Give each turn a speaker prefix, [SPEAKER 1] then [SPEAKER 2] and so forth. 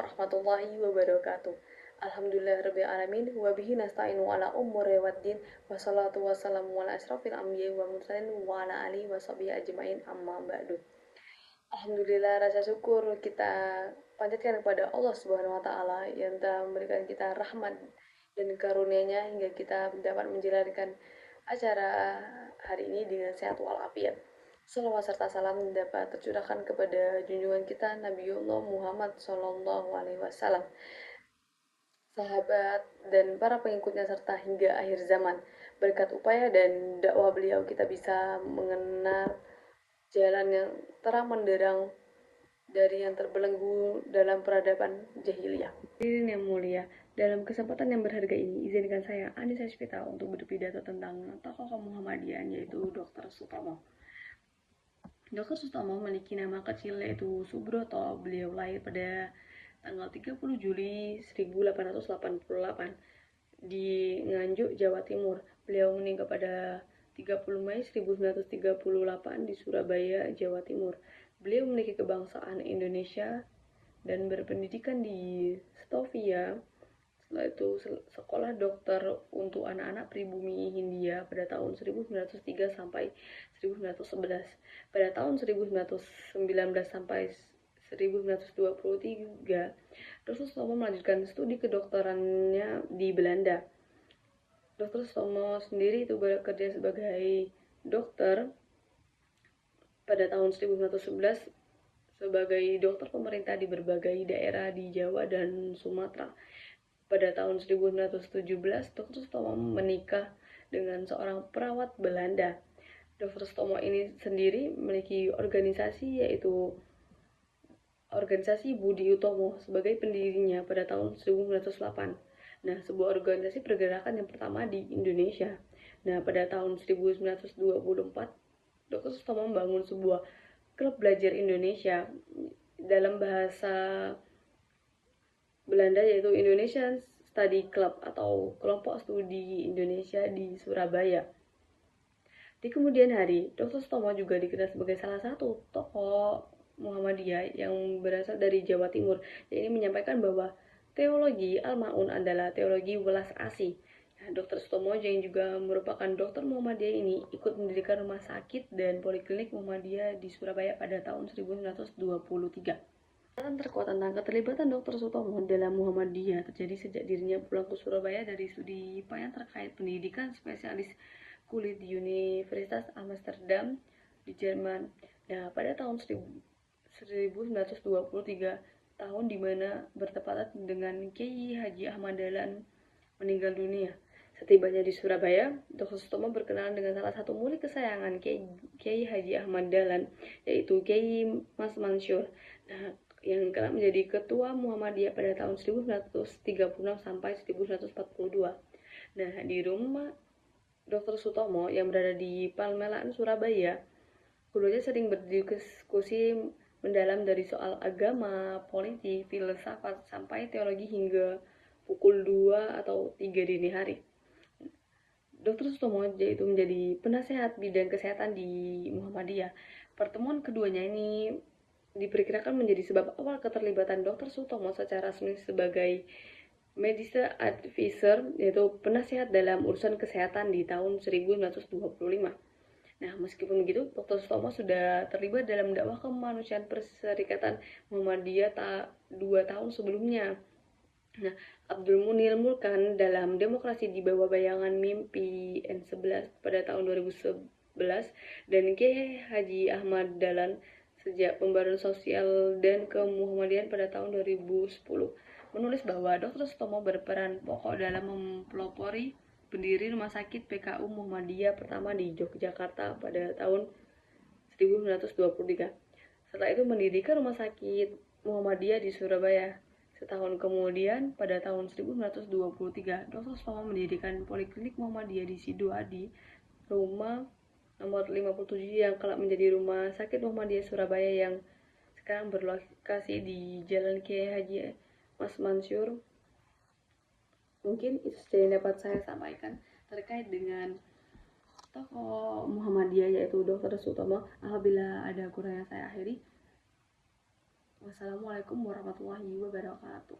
[SPEAKER 1] warahmatullahi wabarakatuh. Alhamdulillahirrabbilalamin. Wabihi nasta'inu ala umuri waddin. Wassalatu wassalamu ala asrafil anbiya wa mursalin wa ala alihi wa sahbihi ajmain amma ba'du. Alhamdulillah, rasa syukur kita panjatkan kepada Allah Subhanahu wa taala yang telah memberikan kita rahmat dan karunia-Nya hingga kita dapat menjalankan acara hari ini dengan sehat walafiat. Salawat serta salam dapat tercurahkan kepada junjungan kita Nabiullah Muhammad Sallallahu Alaihi Wasallam, sahabat dan para pengikutnya serta hingga akhir zaman. Berkat upaya dan dakwah beliau kita bisa mengenal jalan yang terang menderang dari yang terbelenggu dalam peradaban jahiliyah. Hadirin yang mulia, dalam kesempatan yang berharga ini, izinkan saya, Anissa Spita, untuk berpidato tentang tokoh Muhammadiyah, yaitu Dr. Sutomo. Dr. Sutomo memiliki nama kecil yaitu Subroto. Beliau lahir pada tanggal 30 Juli 1888 di Nganjuk, Jawa Timur. Beliau meninggal pada 30 Mei 1938 di Surabaya, Jawa Timur. Beliau memiliki kebangsaan Indonesia dan berpendidikan di Stovia. Setelah itu sekolah dokter untuk anak-anak pribumi Hindia pada tahun 1903 sampai 1911. Pada tahun 1919 sampai 1923, Dr. Sutomo melanjutkan studi kedokterannya di Belanda. Dr. Sutomo sendiri itu bekerja sebagai dokter pada tahun 1911 sebagai dokter pemerintah di berbagai daerah di Jawa dan Sumatera. Pada tahun 1917, Dr. Sutomo menikah dengan seorang perawat Belanda. Dr. Sutomo ini sendiri memiliki organisasi yaitu Organisasi Budi Utomo sebagai pendirinya pada tahun 1908. Nah, sebuah organisasi pergerakan yang pertama di Indonesia. Nah, pada tahun 1924, Dr. Sutomo membangun sebuah klub belajar Indonesia dalam bahasa Belanda yaitu Indonesian Study Club atau kelompok studi Indonesia di Surabaya. Di kemudian hari, Dr. Sutomo juga dikenal sebagai salah satu tokoh Muhammadiyah yang berasal dari Jawa Timur. Yang ini menyampaikan bahwa teologi Al-Ma'un adalah teologi welas asih. Nah, Dr. Sutomo yang juga merupakan dokter Muhammadiyah ini ikut mendirikan rumah sakit dan poliklinik Muhammadiyah di Surabaya pada tahun 1923. Catatan terkuat tentang keterlibatan Dr. Sutomo dalam Muhammadiyah terjadi sejak dirinya pulang ke Surabaya dari studi IPA yang terkait pendidikan spesialis kulit di Universitas Amsterdam di Jerman. Nah, pada tahun 1923, tahun di mana bertepatan dengan Kiai Haji Ahmad Dahlan meninggal dunia. Setibanya di Surabaya, Dr. Sutomo berkenalan dengan salah satu murid kesayangan Kiai Haji Ahmad Dahlan, yaitu Kiai Mas Mansur. Nah, yang kelak menjadi ketua Muhammadiyah pada tahun 1936 sampai 1942. Nah, di rumah Dr. Sutomo yang berada di Palmelaan, Surabaya, keduanya sering berdiskusi mendalam dari soal agama, politik, filsafat, sampai teologi hingga pukul 2 atau 3 dini hari. Dr. Sutomo yaitu menjadi penasehat bidang kesehatan di Muhammadiyah. Pertemuan keduanya ini diperkirakan menjadi sebab awal keterlibatan Dr. Sutomo secara resmi sebagai medical advisor, yaitu penasehat dalam urusan kesehatan di tahun 1925. Nah, meskipun begitu, Dr. Sutomo sudah terlibat dalam dakwah kemanusiaan Perserikatan Muhammadiyah 2 tahun sebelumnya. Nah, Abdul Munir Mulkan dalam Demokrasi di Bawah Bayangan Mimpi N11 pada tahun 2011 dan Kiai Haji Ahmad Dahlan sejak pembaruan sosial dan kemuhammadiyahan pada tahun 2010 menulis bahwa Dr. Sutomo berperan pokok dalam mempelopori pendiri Rumah Sakit PKU Muhammadiyah pertama di Yogyakarta pada tahun 1923. Setelah itu mendirikan Rumah Sakit Muhammadiyah di Surabaya. Setahun kemudian, pada tahun 1923, Dr. Sutomo mendirikan Poliklinik Muhammadiyah di Sidoarjo, rumah nomor 57 yang kelak menjadi Rumah Sakit Muhammadiyah Surabaya yang sekarang berlokasi di Jalan Kiai Haji Mas Mansur. Mungkin itu saja yang dapat saya sampaikan terkait dengan tokoh Muhammadiyah yaitu Dr. Sutomo. Apabila ada kurang yang saya akhiri. Wassalamualaikum warahmatullahi wabarakatuh.